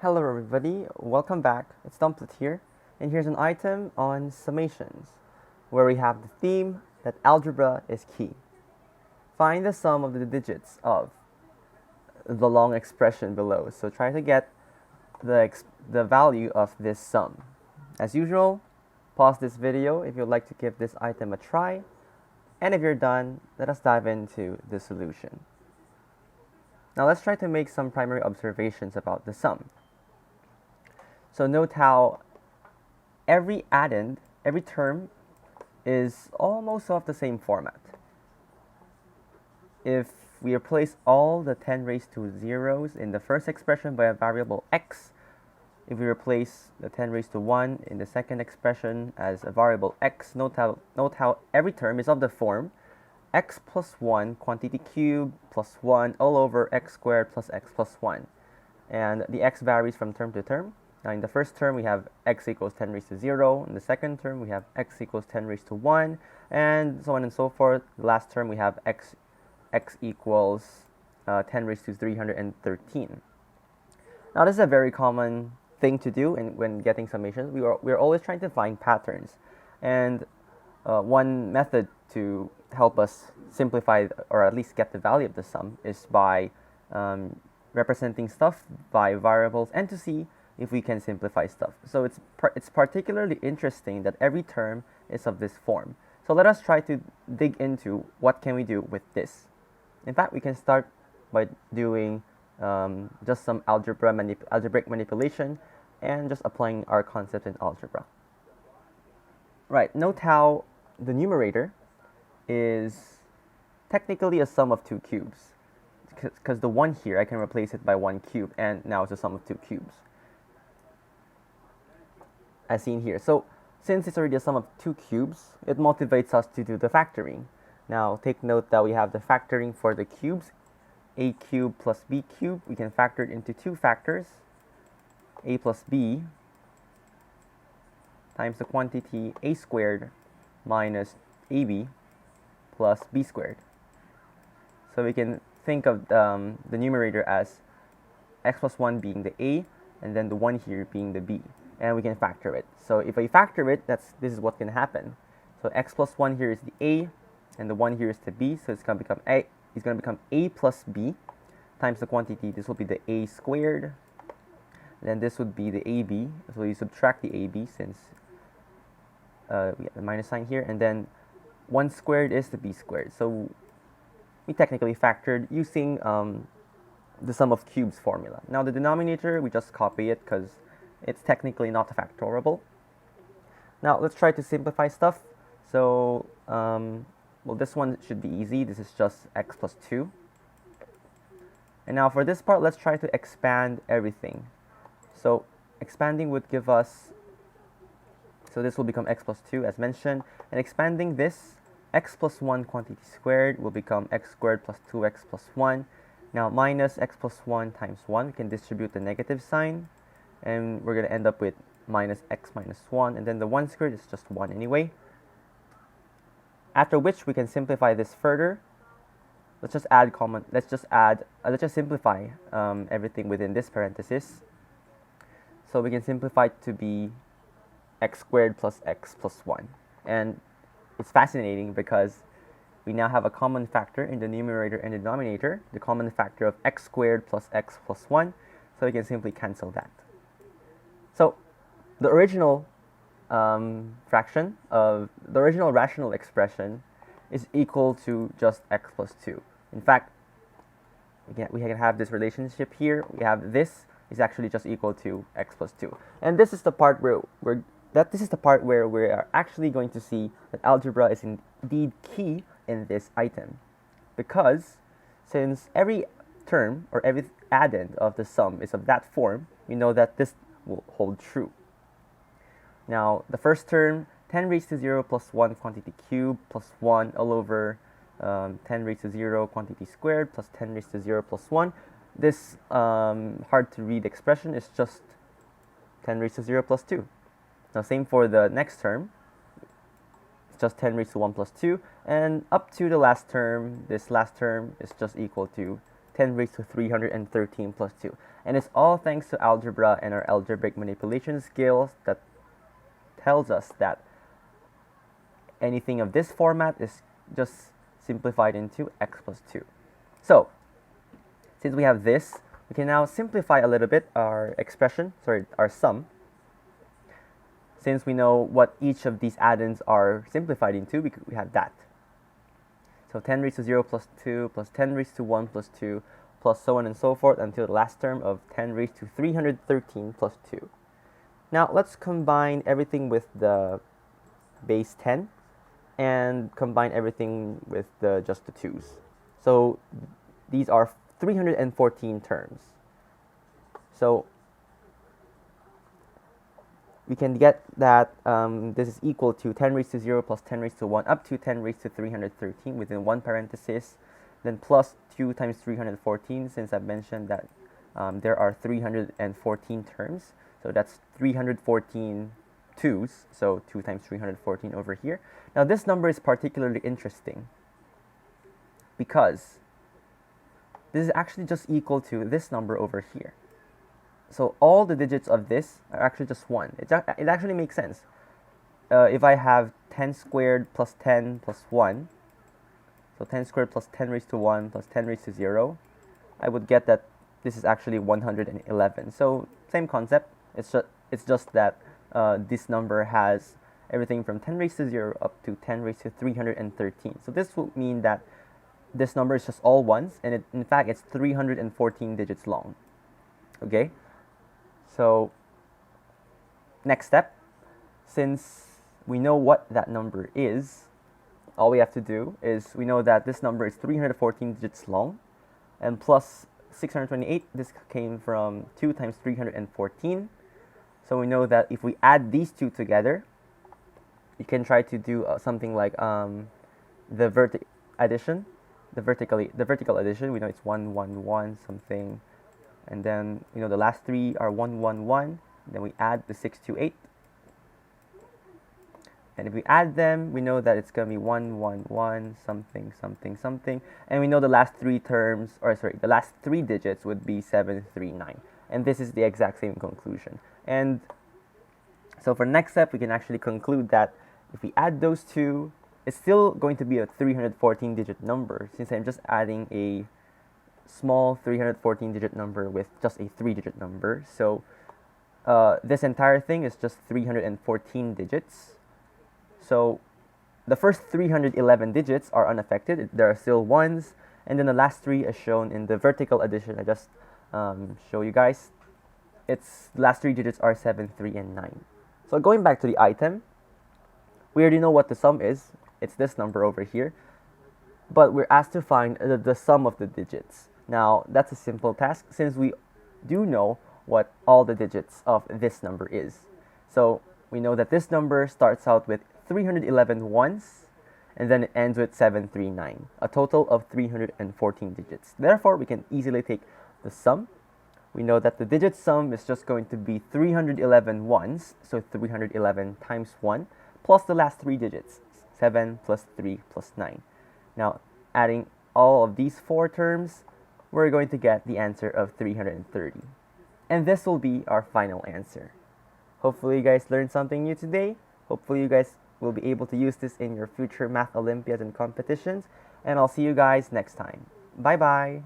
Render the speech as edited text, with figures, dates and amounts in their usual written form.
Hello everybody, welcome back. It's Dumplet here, and here's an item on summations, where we have the theme that algebra is key. Find the sum of the digits of the long expression below. So try to get the value of this sum. As usual, pause this video if you'd like to give this item a try, and if you're done, let us dive into the solution. Now let's try to make some primary observations about the sum. So note how every addend, every term is almost of the same format. If we replace all the 10 raised to zeros in the first expression by a variable x, if we replace the 10 raised to 1 in the second expression as a variable x, note how every term is of the form x plus 1 quantity cubed plus 1 all over x squared plus x plus 1. And the x varies from term to term. Now in the first term we have x equals 10 raised to 0. In the second term we have x equals 10 raised to 1, and so on and so forth. The last term we have x equals 10 raised to 313. Now this is a very common thing to do when getting summations. We're always trying to find patterns, and one method to help us simplify or at least get the value of the sum is by representing stuff by variables and to see if we can simplify stuff. So it's particularly interesting that every term is of this form. So let us try to dig into what can we do with this. In fact, we can start by doing just some algebraic manipulation and just applying our concept in algebra. Right, note how the numerator is technically a sum of two cubes, because the 1 here, I can replace it by 1 cube, and now it's a sum of 2 cubes, as seen here. So since it's already a sum of 2 cubes, it motivates us to do the factoring. Now take note that we have the factoring for the cubes, a cubed plus b cubed. We can factor it into 2 factors, a plus b times the quantity a squared minus ab plus b squared. So we can think of the numerator as x plus 1 being the a, and then the 1 here being the b, and we can factor it. So if I factor it, this is what can happen. So x plus 1 here is the a, and the 1 here is the b, so it's going to become a plus b times the quantity. This will be the a squared, then this would be the ab, so you subtract the ab since we have the minus sign here, and then 1 squared is the b squared. So we technically factored using the sum of cubes formula. Now the denominator, we just copy it because it's technically not factorable. Now let's try to simplify stuff. So well, this one should be easy. This is just x plus 2. And now for this part, let's try to expand everything. So expanding would give us, so this will become x plus 2 as mentioned, and expanding this, x plus 1 quantity squared will become x squared plus 2x plus 1. Now minus x plus 1 times 1, we can distribute the negative sign, and we're going to end up with minus x minus 1, and then the 1 squared is just 1 anyway. After which we can simplify this further. Let's just simplify everything within this parenthesis. So we can simplify it to be x squared plus x plus 1. And it's fascinating because we now have a common factor in the numerator and the denominator, the common factor of x squared plus x plus 1. So we can simply cancel that. So the original fraction of the original rational expression is equal to just x plus 2. In fact, we can have this relationship here. We have this is actually just equal to x plus 2. And this is the part where we are actually going to see that algebra is indeed key in this item, because since every term or every addend of the sum is of that form, we know that this will hold true. Now the first term, 10 raised to 0 plus 1 quantity cubed plus 1 all over 10 raised to 0 quantity squared plus 10 raised to 0 plus 1. This hard to read expression is just 10 raised to 0 plus 2. Now same for the next term, it's just 10 raised to 1 plus 2, and up to the last term, this last term is just equal to 10 raised to 313 plus 2. And it's all thanks to algebra and our algebraic manipulation skills that tells us that anything of this format is just simplified into x plus 2. So, since we have this, we can now simplify a little bit our our sum. Since we know what each of these addends are simplified into, we have that. So 10 raised to 0 plus 2 plus 10 raised to 1 plus 2 plus so on and so forth until the last term of 10 raised to 313 plus 2. Now let's combine everything with the base 10 and combine everything with just the 2's. So these are 314 terms. So we can get that this is equal to 10 raised to 0 plus 10 raised to 1 up to 10 raised to 313 within one parenthesis, then plus 2 times 314, since I've mentioned that there are 314 terms. So that's 314 2's, so 2 times 314 over here. Now this number is particularly interesting because this is actually just equal to this number over here. So all the digits of this are actually just 1. It actually makes sense. If I have 10 squared plus 10 plus 1, so 10 squared plus 10 raised to 1 plus 10 raised to 0, I would get that this is actually 111. So same concept. It's just that this number has everything from 10 raised to 0 up to 10 raised to 313. So this will mean that this number is just all ones, and in fact it's 314 digits long. Okay? So next step, since we know what that number is, all we have to do is we know that this number is 314 digits long, and plus 628, this came from 2 times 314. So we know that if we add these two together, you can try to do something like the vertical addition. The vertical addition, we know it's 1, 1, 1 something, and then the last three are 1, 1, 1. Then we add the 6 to 8, and if we add them, we know that it's going to be 1, 1, 1 something, something, something, and we know the last three the last three digits would be 739, and this is the exact same conclusion. And so for next step, we can actually conclude that if we add those two, it's still going to be a 314 digit number, since I'm just adding a small 314 digit number with just a 3-digit number. So this entire thing is just 314 digits. So the first 311 digits are unaffected. There are still ones, and then the last three as shown in the vertical addition I just show you guys. The last three digits are 7, 3, and 9. So going back to the item, we already know what the sum is. It's this number over here, but we're asked to find the sum of the digits. Now that's a simple task since we do know what all the digits of this number is. So we know that this number starts out with 311 ones, and then it ends with 739, a total of 314 digits. Therefore, we can easily take the sum. We know that the digit sum is just going to be 311 ones, so 311 times 1, plus the last three digits, 7 plus 3 plus 9. Now, adding all of these four terms, we're going to get the answer of 330. And this will be our final answer. Hopefully you guys learned something new today. Hopefully you guys will be able to use this in your future math Olympiads and competitions. And I'll see you guys next time. Bye-bye.